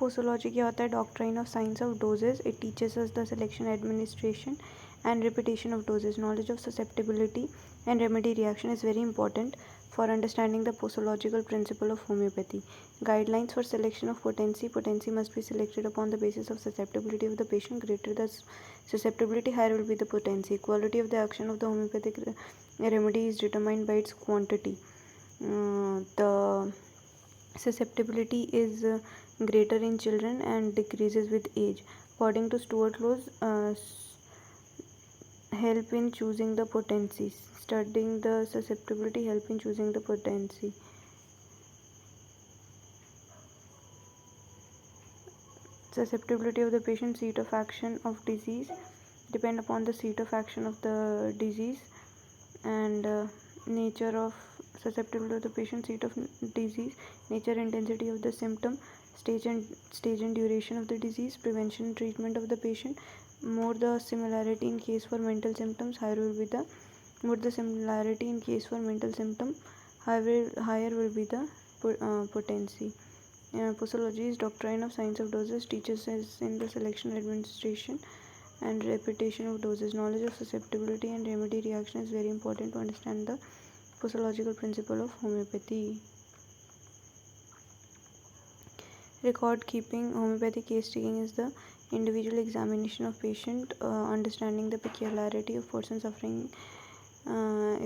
Posology क्या होता है? Doctrine of science of dosages. It teaches us the selection, administration and repetition of doses. Knowledge of susceptibility and remedy reaction is very important for understanding the posological principle of homeopathy. Guidelines for selection of potency. Potency must be selected upon the basis of susceptibility of the patient. Greater the susceptibility, higher will be the potency. Quality of the action of the homeopathic remedy is determined by its quantity. The susceptibility is greater in children and decreases with age. According to Stuart laws, help in choosing the potencies. Studying the susceptibility help in choosing the potency. Susceptibility of the patient. Seat of action of disease depend upon the seat of action of the disease. And nature of susceptibility of the patient. Seat of disease, nature, intensity of the symptom, stage and duration of the disease, prevention and treatment of the patient. More the similarity in case for mental symptoms, higher will be the more the similarity in case for mental symptom, higher will be the potency. Posology is doctrine of science of doses, teaches us in the selection, administration and repetition of doses. Knowledge of susceptibility and remedy reaction is very important to understand the posological principle of homeopathy. Record keeping. Homeopathic case taking is the individual examination of patient. Understanding the peculiarity of person suffering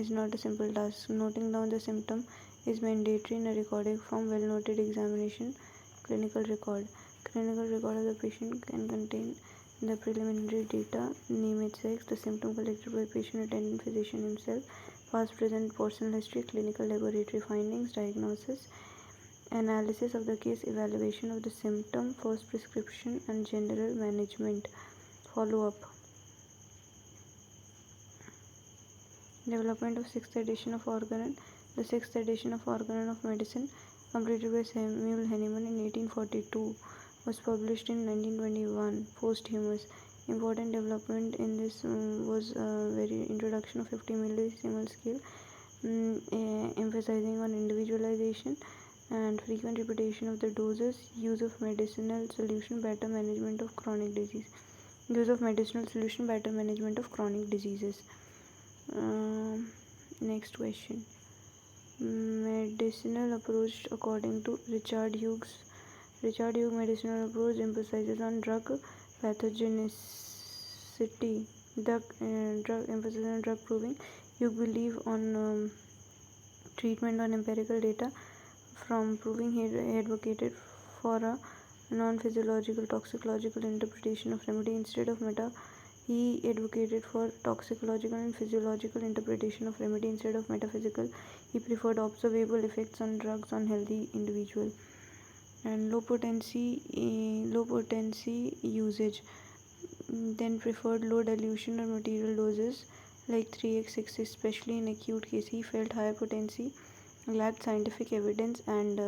is not a simple task. Noting down the symptom is mandatory in a recorded form. Well noted examination. Clinical record. Clinical record of the patient can contain the preliminary data, name and sex, the symptom collected by patient, attending physician himself, past, present, personal history, clinical laboratory findings, diagnosis, analysis of the case, evaluation of the symptom, first prescription and general management. Follow up. Development of 6th edition of Organon. The 6th edition of Organon of Medicine, completed by Samuel Hahnemann in 1842, was published in 1921, posthumous. Important development in this was very introduction of 50 millisimal scale, emphasizing on individualization and frequent repetition of the doses, use of medicinal solution, better management of chronic disease. Use of medicinal solution, better management of chronic diseases. Next question. Medicinal approach according to Richard Hughes. Richard Hughes medicinal approach emphasizes on drug pathogenicity. Drug emphasis on drug proving. You believe on treatment on empirical data. From proving, he advocated for a non-physiological toxicological interpretation of remedy instead of he advocated for toxicological and physiological interpretation of remedy instead of metaphysical. He preferred observable effects on drugs on healthy individual. And low potency usage. Then preferred low dilution or material doses like 3x6, especially in acute case. He felt higher potency lacked scientific evidence and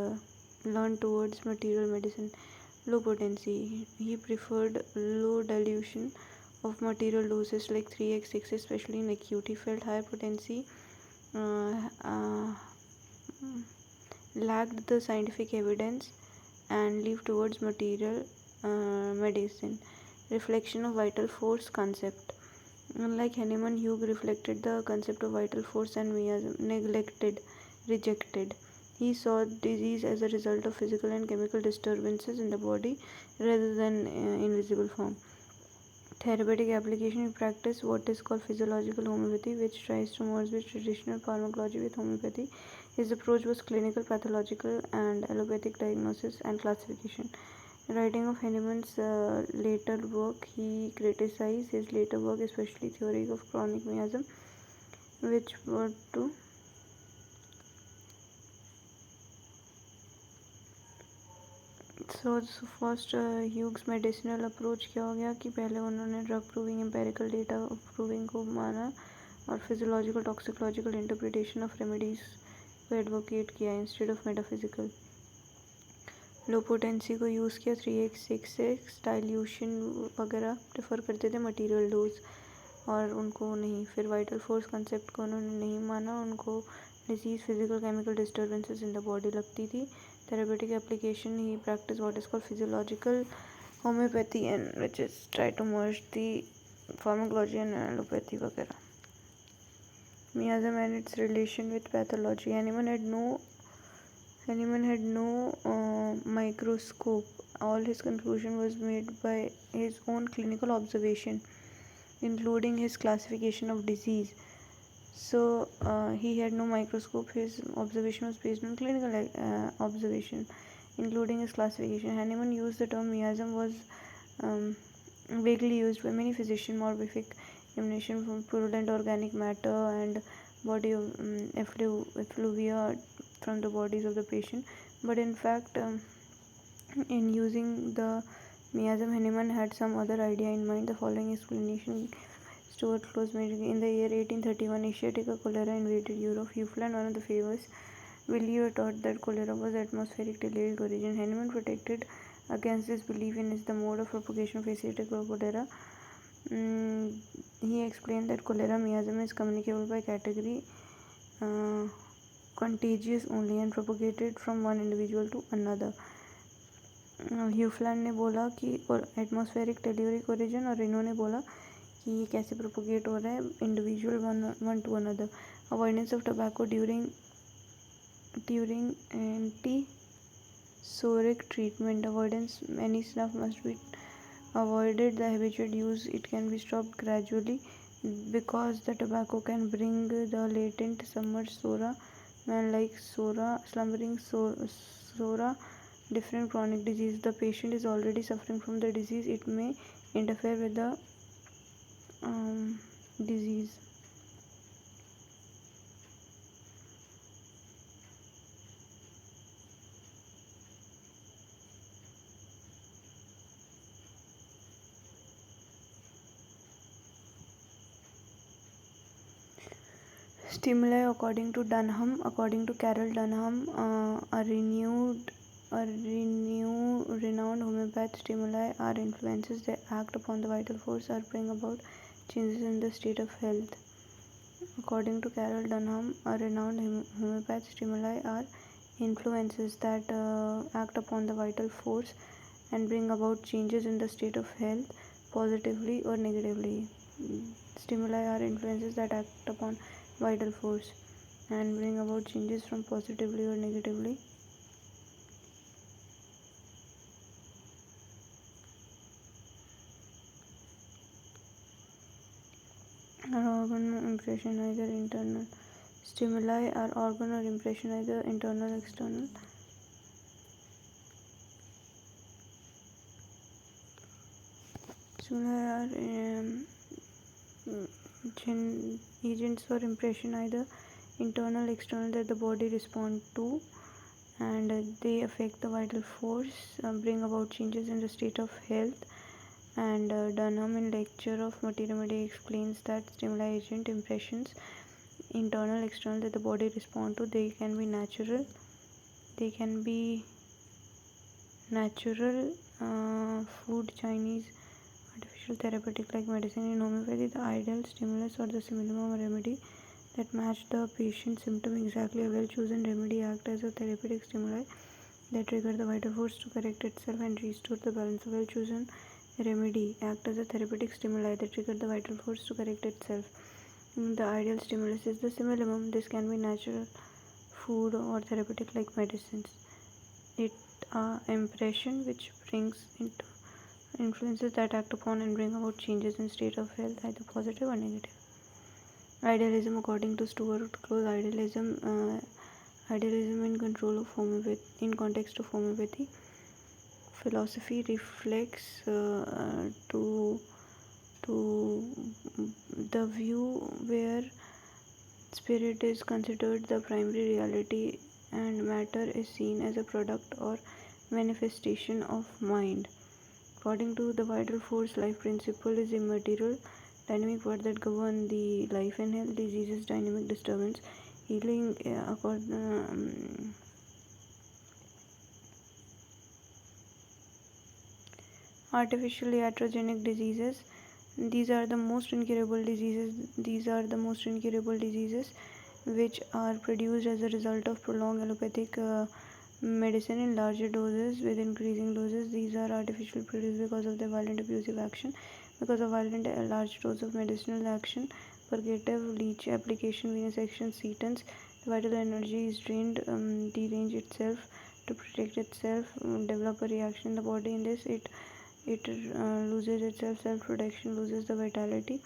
learned towards material medicine. Low potency. He preferred low dilution of material doses like 3x6, especially in acute. He felt higher potency lacked the scientific evidence and leave towards material medicine. Reflection of vital force concept. Unlike Hahnemann, Hughes reflected the concept of vital force and rejected. He saw disease as a result of physical and chemical disturbances in the body rather than invisible form. Therapeutic application in practice. What is called physiological homeopathy, which tries to merge with traditional pharmacology with homeopathy. His approach was clinical, pathological and allopathic diagnosis and classification. Writing of Hahnemann's later work, he criticized his later work, especially theory of chronic miasm, which were to first Hughes medicinal approach क्या हो गया कि पहले उन्होंने drug proving empirical data proving को माना और physiological toxicological interpretation of remedies को एडवोकेट किया instead of metaphysical. Low potency को यूज़ किया 3x6 डाइल्यूशन वगैरह प्रेफर करते थे मटेरियल डोज और उनको नहीं. फिर वाइटल फोर्स कंसेप्ट को उन्होंने नहीं माना, उनको disease physical chemical disturbances in the body लगती थी. therapeutic application, he practiced what is called physiological homeopathy, and which is try to merge the pharmacology and allopathy वगैरह. Miasm and its relation with pathology. Hahnemann had no microscope. All his conclusion was made by his own clinical observation, including his classification of disease. So he had no microscope. His observation was based on clinical observation, including his classification. Hahnemann used the term miasm was vaguely used by many physicians. Morphic emanation from purulent organic matter and body of effluvia from the bodies of the patient. But in fact, in using the miasm, Hahnemann had some other idea in mind. The following explanation Stuart Close made. In the year 1831, Asiatica cholera invaded Europe. Hufeland, one of the famous believers, taught that cholera was atmospheric telluric origin. Hahnemann protected against this belief in the mode of propagation of Asiatica cholera. He explained that cholera miasm is communicable by category, contagious only, and propagated from one individual to another. ह्यूफलैंड ने बोला कि atmospheric telluric origin, और इन्होंने बोला कि ये कैसे propagate हो रहा है individual one two another. Avoidance of tobacco during anti-psoriatic treatment. Avoidance. Many stuff must be avoided. The habitual use, it can be stopped gradually because the tobacco can bring the latent submerged sora, man like sora, slumbering sora, different chronic disease. The patient is already suffering from the disease. It may interfere with the disease. Stimuli according to Dunham. According to Carol Dunham, a renowned homeopath, stimuli are influences that act upon the vital force or bring about changes in the state of health. According to Carol Dunham, a renowned homeopath, stimuli are influences that act upon the vital force and bring about changes in the state of health, positively or negatively. Stimuli are influences that act upon vital force and bring about changes from positively or negatively. Organ impression, either internal. Stimuli are organ or impression, either internal or external. Stimuli are agents for impression, either internal or external, that the body responds to, and they affect the vital force, bring about changes in the state of health. And Dunham, in lecture of Multi-Remedy, explains that stimuli, agent, impressions, internal, external, that the body responds to, they can be natural, food, Chinese, artificial, therapeutic like medicine. In homeopathy, the ideal stimulus or the minimum remedy that match the patient's symptom exactly. A well-chosen remedy acts as a therapeutic stimuli that trigger the vital force to correct itself and restore the balance. A well-chosen remedy acts as a therapeutic stimuli that trigger the vital force to correct itself. The ideal stimulus is the minimum. This can be natural, food, or therapeutic like medicines. It impression which brings into influences that act upon and bring about changes in state of health, either positive or negative. Idealism, according to Stuart Close, idealism in control of homeopathy, in context of homeopathy philosophy, reflects to the view where spirit is considered the primary reality and matter is seen as a product or manifestation of mind. According to the vital force, life principle is immaterial, dynamic word that govern the life and health. Diseases, dynamic disturbance, healing. Artificial iatrogenic diseases. These are the most incurable diseases which are produced as a result of prolonged allopathic medicine in larger doses with increasing doses. These are artificially produced because of their violent abusive action. Because of violent large dose of medicinal action, purgative, leech application, venous action, setons, the vital energy is drained, derange itself to protect itself, develop a reaction in the body. In this, it loses itself, self-protection, loses the vitality,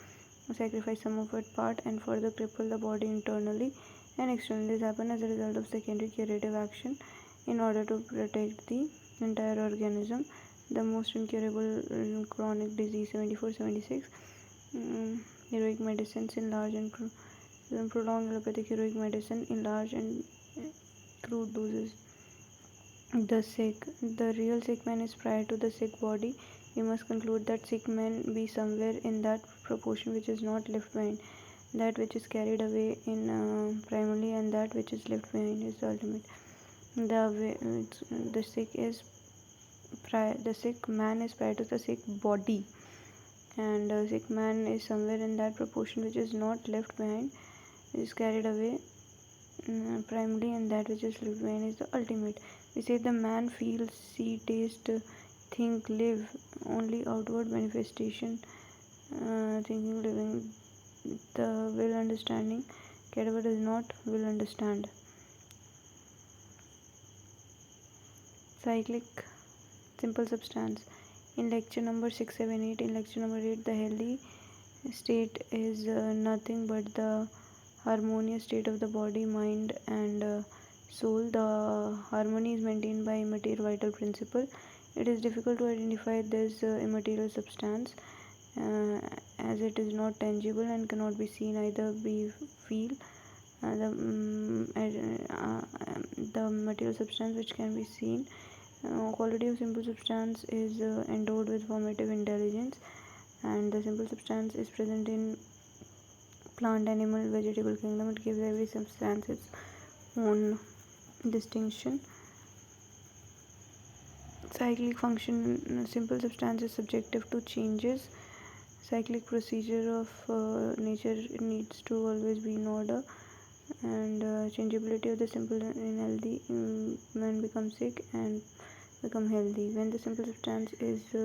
sacrifice some of its part, and further cripple the body internally and externally. This happens as a result of secondary curative action in order to protect the entire organism. The most incurable chronic disease 74-76, heroic medicines in large and prolonged allopathic heroic medicine in large and crude doses. The real sick man is prior to the sick body. We must conclude that sick man be somewhere in that proportion which is not left behind. That which is carried away in primarily, and that which is left behind is the ultimate. The sick man is prior to the sick body, and the sick man is somewhere in that proportion which is not left behind, is carried away primarily, and that which is left behind is the ultimate. We say the man feels, see, taste, think, live, only outward manifestation, thinking, living, the will understanding, Cadver does not will understand. Cyclic simple substance. In lecture number 6, 7, 8, in lecture number 8, the healthy state is nothing but the harmonious state of the body, mind, and soul. The harmony is maintained by immaterial vital principle. It is difficult to identify this immaterial substance as it is not tangible and cannot be seen, either be feel. The material substance which can be seen. Quality of simple substance is endowed with formative intelligence, and the simple substance is present in plant, animal, vegetable kingdom. It gives every substance its own distinction. Cyclic function. Simple substance is subjective to changes. Cyclic procedure of nature needs to always be in order, and changeability of the simple in healthy man becomes sick and become healthy. When the simple substance is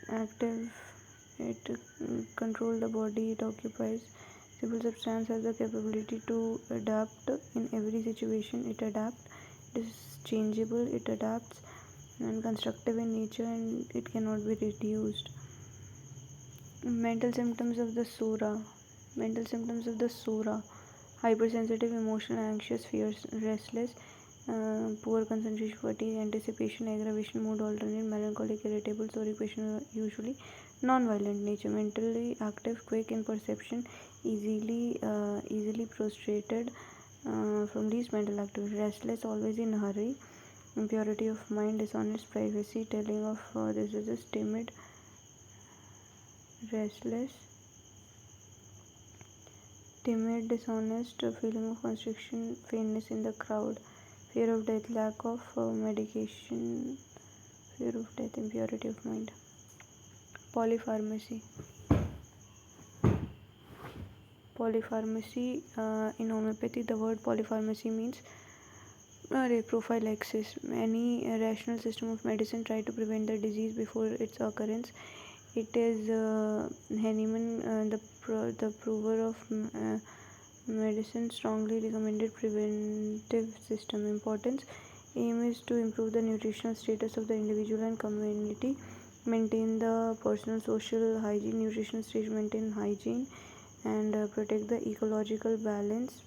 active, it controls the body, it occupies. Simple substance has the capability to adapt in every situation. It adapts, it is changeable, it adapts, and constructive in nature, and it cannot be reduced. Mental symptoms of the Sura. Mental symptoms of the Sura: hypersensitive, emotional, anxious, fierce, restless, poor concentration, fatigue, anticipation, aggravation, mood alternate, melancholic, irritable, sorry, patient usually non-violent nature, mentally active, quick in perception, easily prostrated from these mental activity, restless, always in a hurry, impurity of mind, dishonest, privacy, telling of this is this, timid, restless, timid, dishonest, feeling of constriction, faintness in the crowd, fear of death, lack of medication, fear of death, impurity of mind. Polypharmacy. Polypharmacy in homeopathy, the word polypharmacy means prophylaxis. Any rational system of medicine try to prevent the disease before its occurrence. It is Hahnemann, the prover of medicine, strongly recommended preventive system. Importance: aim is to improve the nutritional status of the individual and community, maintain the personal social hygiene, nutritional stage, maintain hygiene, and protect the ecological balance,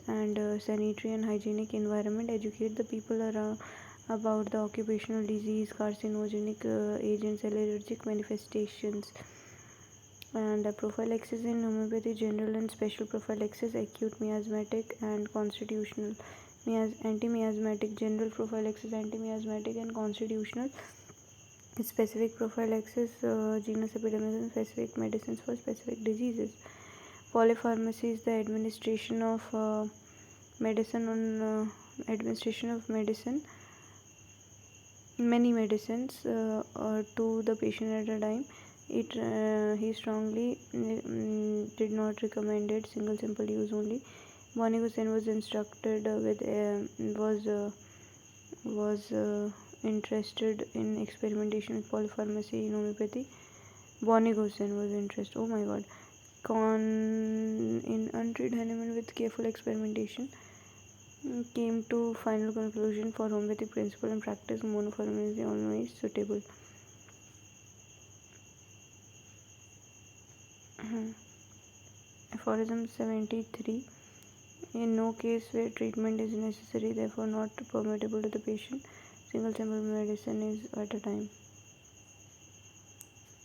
and sanitary and hygienic environment, educate the people around about the occupational disease, carcinogenic agents, allergic manifestations, and prophylaxis in homeopathy: general and special prophylaxis, acute, miasmatic, and constitutional. Anti-miasmatic, general prophylaxis, anti-miasmatic, and constitutional. Specific prophylaxis, genus epidemics, specific medicines for specific diseases. Polypharmacy is the administration of medicine, many medicines to the patient at a time. He strongly did not recommended single simple use only. Bonnie Hussein was instructed with was interested in experimentation with polypharmacy in homeopathy. Bonnie Hussein was interested. Oh my God! In untreated animal with careful experimentation, came to final conclusion for homeopathic principle and practice. Monopharmacy is always suitable. Aphorism 73. In no case where treatment is necessary, therefore not permittable to the patient, single simple medicine is at a time.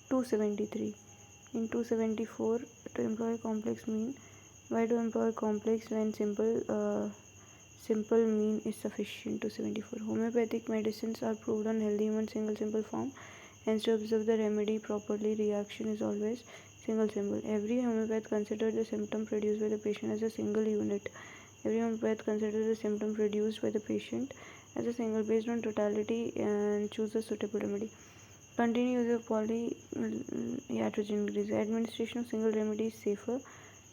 273. In 274, to employ complex mean. Why to employ complex when simple mean is sufficient? 274. Homeopathic medicines are proved on healthy human single simple form. Hence, to observe the remedy properly, reaction is always single symbol. Every homeopath considers the symptom produced by the patient as a single unit. Every homeopath considers the symptom produced by the patient as a single based on totality and choose a suitable remedy. Continue use of polyiatrogen grease. Administration of single remedy is safer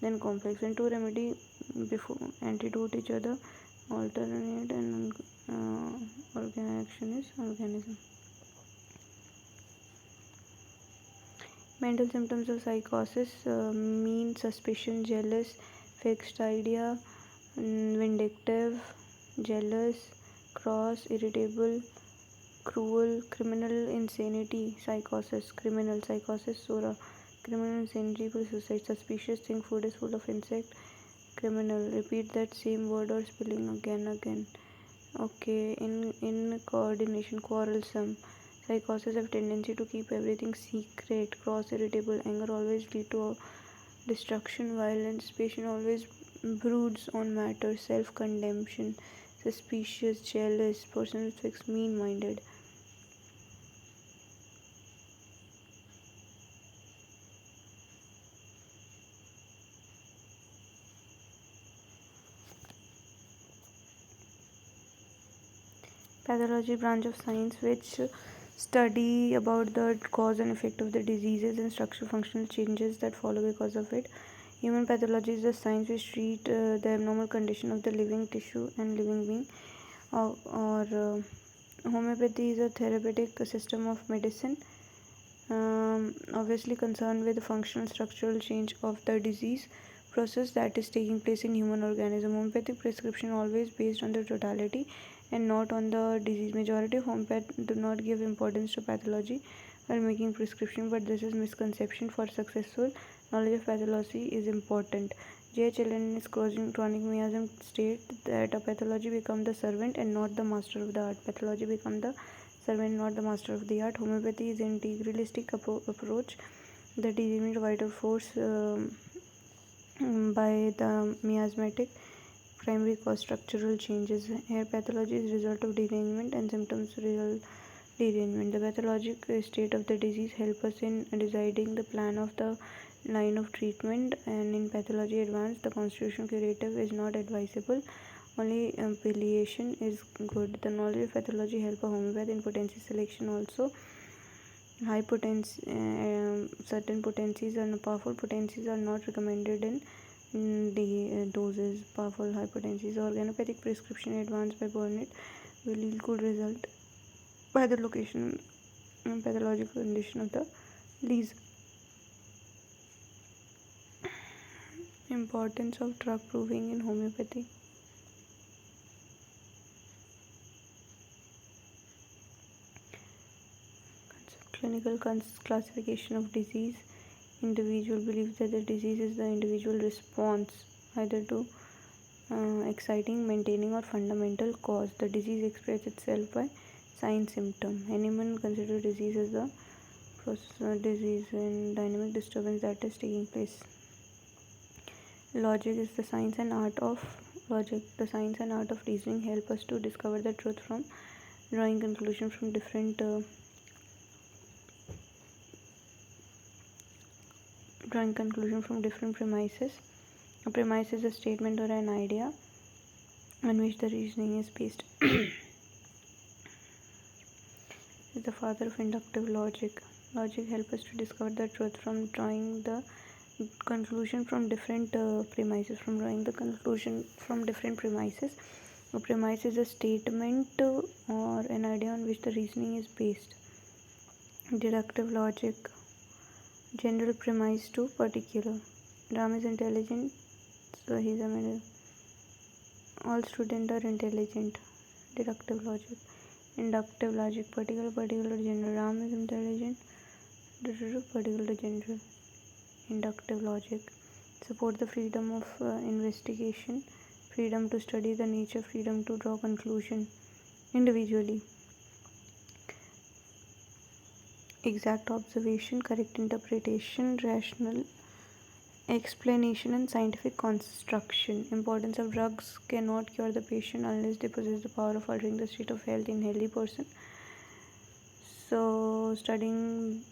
than complex. When two remedy before antidote each other, alternate and action is organism. Mental symptoms of psychosis: mean, suspicion, jealous, fixed idea, vindictive, jealous, cross, irritable, cruel, criminal insanity, psychosis, criminal psychosis, sora, criminal insanity, suicide, suspicious, think food is full of insect, criminal, repeat that same word or spelling again. Okay, in coordination, quarrelsome, psychosis have tendency to keep everything secret, cross, irritable, anger always lead to destruction, violence, patient always broods on matters, self-condemnation, suspicious, jealous, person with fixed mean-minded. Pathology branch of science which study about the cause and effect of the diseases and structural functional changes that follow because of it. Human pathology is the science which treat the abnormal condition of the living tissue and living being. Or homeopathy is a therapeutic system of medicine, obviously concerned with the functional structural change of the disease process that is taking place in human organism. Homeopathic prescription always based on the totality and not on the disease. Majority of homeopaths do not give importance to pathology while making prescription, but this is misconception. For successful knowledge of pathology is important. J.H. Allen in his chronic miasm state that a pathology become the servant and not the master of the art. Pathology become the servant, not the master of the art. Homeopathy is an integralistic approach that eliminates vital force by the miasmatic primary cause structural changes. Here, pathology is result of derangement and symptoms result derangement. The pathologic state of the disease help us in deciding the plan of the line of treatment. And in pathology advance, the constitutional curative is not advisable. Only palliation is good. The knowledge of pathology help a homeopath in potency selection also. High potency, certain potencies and powerful potencies are not recommended in the doses. Powerful high potencies. Organopathic prescription advanced by Burnett will yield good result by the location and pathological condition of the disease. Importance of drug proving in homeopathy. Clinical classification of disease. Individual believes that the disease is the individual response either to exciting, maintaining, or fundamental cause. The disease expresses itself by sign symptom. Hahnemann considers disease as the process disease and dynamic disturbance that is taking place. Logic is the science and art of logic. The science and art of reasoning help us to discover the truth from drawing conclusion from different premises. A premise is a statement or an idea on which the reasoning is based. Is the father of inductive logic. Logic helps us to discover the truth from drawing the conclusion from different premises. From drawing the conclusion from different premises, a premise is a statement or an idea on which the reasoning is based. Deductive logic. General premise to particular. Ram is intelligent, so he's a middle. All students are intelligent. Deductive logic. Inductive logic. Particular general. Ram is intelligent. Particular general. Inductive logic. Support the freedom of investigation, freedom to study the nature, freedom to draw conclusion individually. Exact observation, correct interpretation, rational explanation, and scientific construction. Importance of drugs cannot cure the patient unless they possess the power of altering the state of health in healthy person. So studying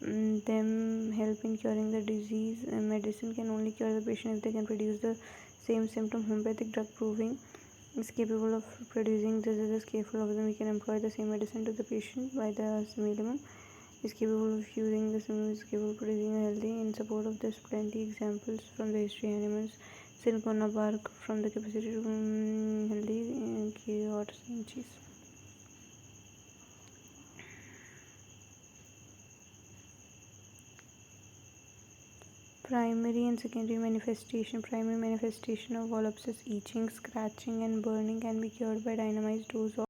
them help in curing the disease. Medicine can only cure the patient if they can produce the same symptom. Homeopathic drug proving is capable of producing diseases. Careful of them, we can employ the same medicine to the patient by the minimum. Is capable of using the same, is capable of producing a healthy. In support of this, plenty examples from the history animals. Cinchona bark from the capacity to healthy cure cheese. Primary and secondary manifestation. Primary manifestation of voluptuous itching, scratching, and burning can be cured by dynamized dose of